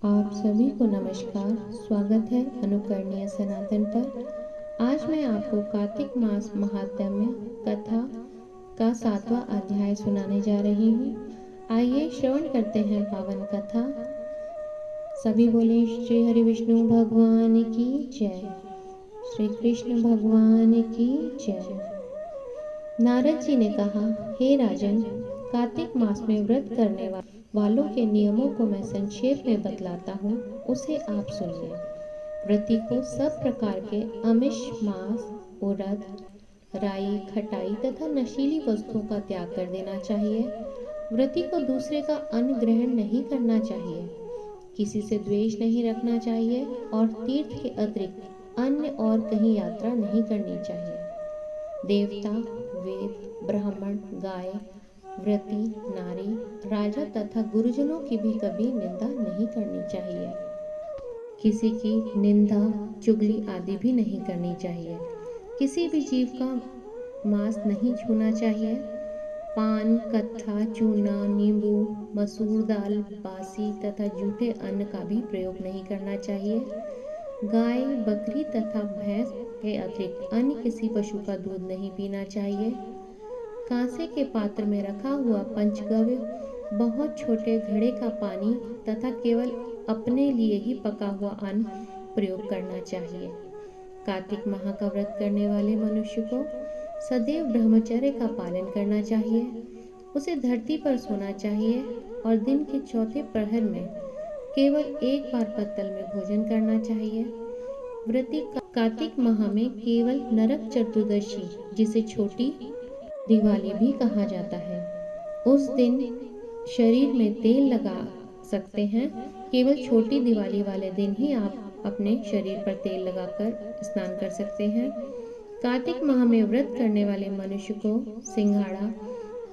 आप सभी को नमस्कार। स्वागत है अनुकरणीय सनातन पर। आज मैं आपको कार्तिक मास महात्म्य कथा का 7वां अध्याय सुनाने जा रही हूँ। आइए श्रवण करते हैं पावन कथा। सभी बोले श्री हरि विष्णु भगवान की जय। श्री कृष्ण भगवान की जय। नारद जी ने कहा, हे राजन, कार्तिक मास में व्रत करने वालों के नियमों को मैं संक्षेप में बतलाता हूँ, उसे आप सुनिए। व्रती को सब प्रकार के आमिष, मांस, उड़द, राई, खटाई तथा नशीली वस्तुओं का त्याग कर देना चाहिए। व्रती को दूसरे का अन्न ग्रहण नहीं करना चाहिए, किसी से द्वेष नहीं रखना चाहिए और तीर्थ के अतिरिक्त अन्य और कहीं यात्रा नहीं करनी चाहिए। देवता, वेद, ब्राह्मण, गाय, व्रती, नारी, राजा तथा गुरुजनों की भी कभी निंदा नहीं करनी चाहिए। किसी की निंदा, चुगली आदि भी नहीं करनी चाहिए। किसी भी जीव का मांस नहीं छूना चाहिए। पान, कत्था, चूना, नींबू, मसूर दाल, बासी तथा जूठे अन्न का भी प्रयोग नहीं करना चाहिए। गाय, बकरी तथा भैंस के अतिरिक्त अन्य किसी पशु का दूध नहीं पीना चाहिए। कांसे के पात्र में रखा हुआ पंचगव्य, बहुत छोटे घड़े का पानी तथा केवल अपने लिए ही पका हुआ अन्न प्रयोग करना चाहिए। कार्तिक माह का व्रत करने वाले मनुष्य को सदैव ब्रह्मचर्य का पालन करना चाहिए। उसे धरती पर सोना चाहिए और दिन के चौथे प्रहर में केवल एक बार पत्तल में भोजन करना चाहिए। व्रती कार्तिक माह में केवल नरक चतुर्दशी, जिसे छोटी दिवाली भी कहा जाता है, उस दिन शरीर में तेल लगा सकते हैं। केवल छोटी दिवाली वाले दिन ही आप अपने शरीर पर तेल लगाकर स्नान कर सकते हैं। कार्तिक माह में व्रत करने वाले मनुष्य को सिंघाड़ा,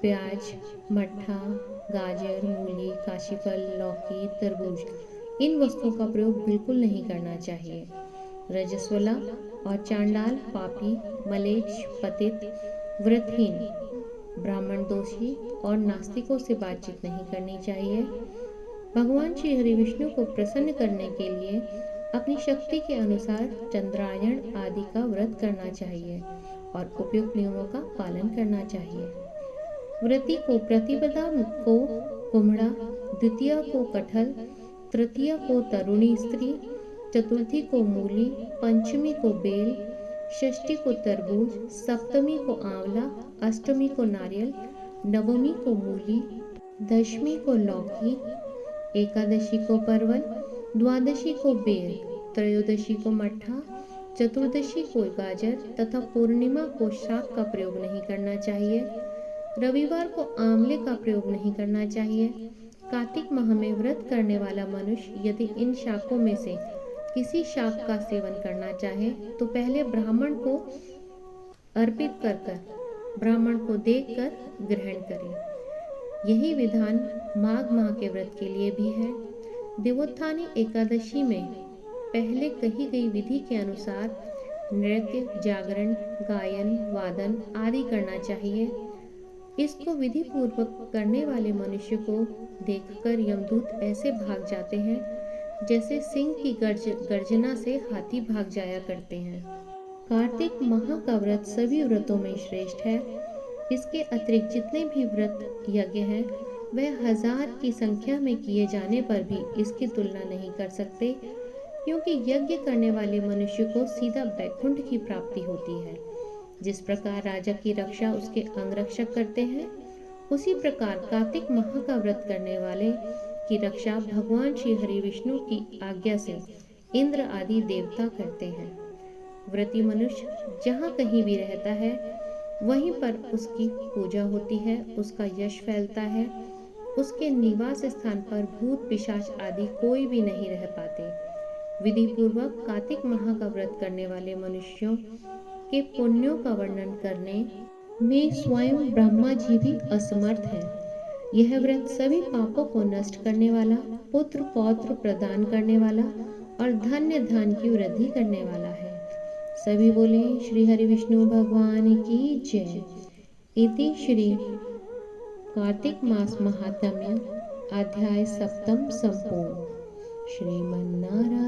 प्याज, मट्ठा, गाजर, मूली, काशीफल, लौकी, तरबूज, इन वस्तुओं का प्रयोग बिल्कुल नहीं करना चाहिए। रजस्वला और चांडाल, पापी, मलेच्छ, पतित, व्रतहीन, ब्राह्मण दोषी और नास्तिकों से बातचीत नहीं करनी चाहिए। भगवान श्री हरि विष्णु को प्रसन्न करने के लिए अपनी शक्ति के अनुसार चंद्रायण आदि का व्रत करना चाहिए और उपयुक्त नियमों का पालन करना चाहिए। व्रती को प्रतिपदा को कुम्हड़ा, द्वितीया को कटहल, तृतीया को तरुणी स्त्री, चतुर्थी को मूली, पंचमी को बेल, षष्ठी को तरबूज, सप्तमी को आंवला, अष्टमी को नारियल, नवमी को मूली, दशमी को लौकी, एकादशी को परवल, द्वादशी को बेर, त्रयोदशी को मट्ठा, चतुर्दशी को गाजर तथा पूर्णिमा को शाक का प्रयोग नहीं करना चाहिए। रविवार को आंवले का प्रयोग नहीं करना चाहिए। कार्तिक माह में व्रत करने वाला मनुष्य यदि इन शाकों में से किसी शाक का सेवन करना चाहे तो पहले ब्राह्मण को अर्पित कर ब्राह्मण को देखकर ग्रहण करें। यही विधान माघ माह के व्रत के लिए भी है। देवोत्थानी एकादशी में पहले कही गई विधि के अनुसार नृत्य, जागरण, गायन, वादन आदि करना चाहिए। इसको विधि पूर्वक करने वाले मनुष्य को देखकर यमदूत ऐसे भाग जाते हैं जैसे सिंह की गर्जना से हाथी भाग जाया करते हैं। कार्तिक माह का व्रत सभी व्रतों में श्रेष्ठ है। इसके अतिरिक्त जितने भी व्रत यज्ञ हैं वह 1000 की संख्या में किए जाने पर भी इसकी तुलना नहीं कर सकते, क्योंकि यज्ञ करने वाले मनुष्य को सीधा वैकुंठ की प्राप्ति होती है। जिस प्रकार राजा की रक्षा उसके अंगरक्षक करते हैं, उसी प्रकार कार्तिक माह का व्रत करने वाले की रक्षा भगवान श्री हरि विष्णु की आज्ञा से इंद्र आदि देवता करते हैं। व्रती मनुष्य जहाँ कहीं भी रहता है वहीं पर उसकी पूजा होती है, उसका यश फैलता है। उसके निवास स्थान पर भूत पिशाच आदि कोई भी नहीं रह पाते। विधि पूर्वक कार्तिक माह का व्रत करने वाले मनुष्यों के पुण्यों का वर्णन करने में स्वयं ब्रह्मा जी भी असमर्थ हैं। यह व्रत सभी पापों को नष्ट करने वाला, पुत्र पौत्र प्रदान करने वाला और धन्य धन की वृद्धि करने वाला है। सभी बोले श्री हरि विष्णु भगवान की जय। इति श्री कार्तिक मास महात्म्य अध्याय 7 संपूर्ण। श्रीमन्नारायण।